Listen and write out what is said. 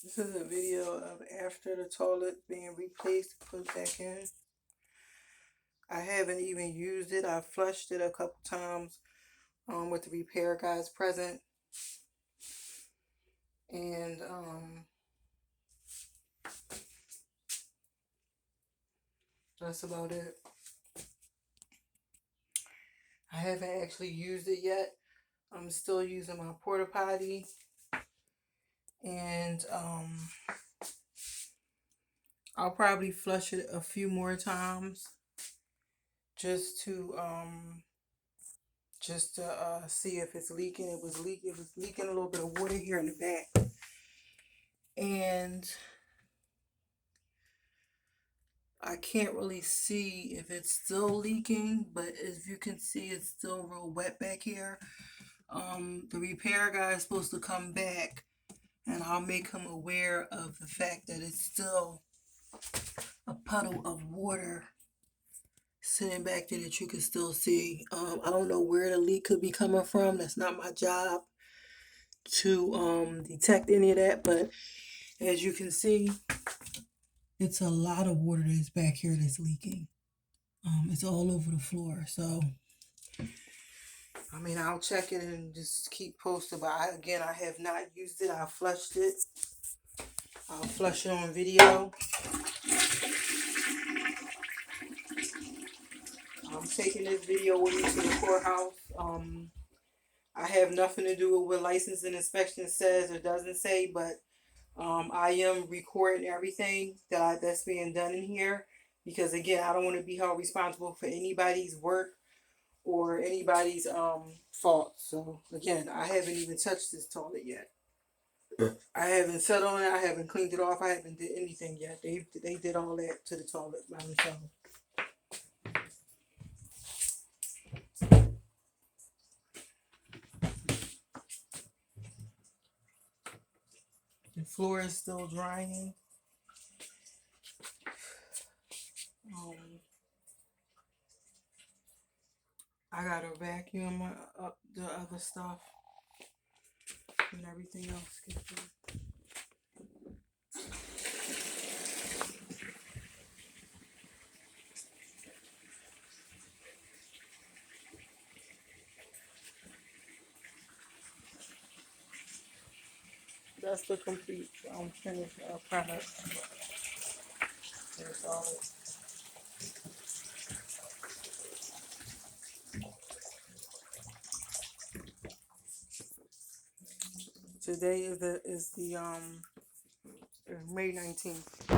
This is a video of after the toilet being replaced, put back in. I haven't even used it. I flushed it a couple times with the repair guys present. And that's about it. I haven't actually used it yet. I'm still using my porta potty. And I'll probably flush it a few more times just to see if it's leaking. It was leaking a little bit of water here in the back. And I can't really see if it's still leaking, but as you can see, it's still real wet back here. The repair guy is supposed to come back, and I'll make him aware of the fact that it's still a puddle of water sitting back there that you can still see. I don't know where the leak could be coming from. That's not my job to detect any of that, but as you can see, it's a lot of water that's back here that's leaking. It's all over the floor. So, I mean, I'll check it and just keep posted. But I have not used it. I flushed it. I'll flush it on video. I'm taking this video with me to the courthouse. I have nothing to do with what license and inspection says or doesn't say, but I am recording everything that's being done in here because, again, I don't want to be held responsible for anybody's work or anybody's fault. So, again, I haven't even touched this toilet yet. I haven't sat on it. I haven't cleaned it off. I haven't did anything yet. They did all that to the toilet by themselves. The floor is still drying. I gotta vacuum up the other stuff and everything else. That's the complete finished product. There's all it. Today is the May 19th.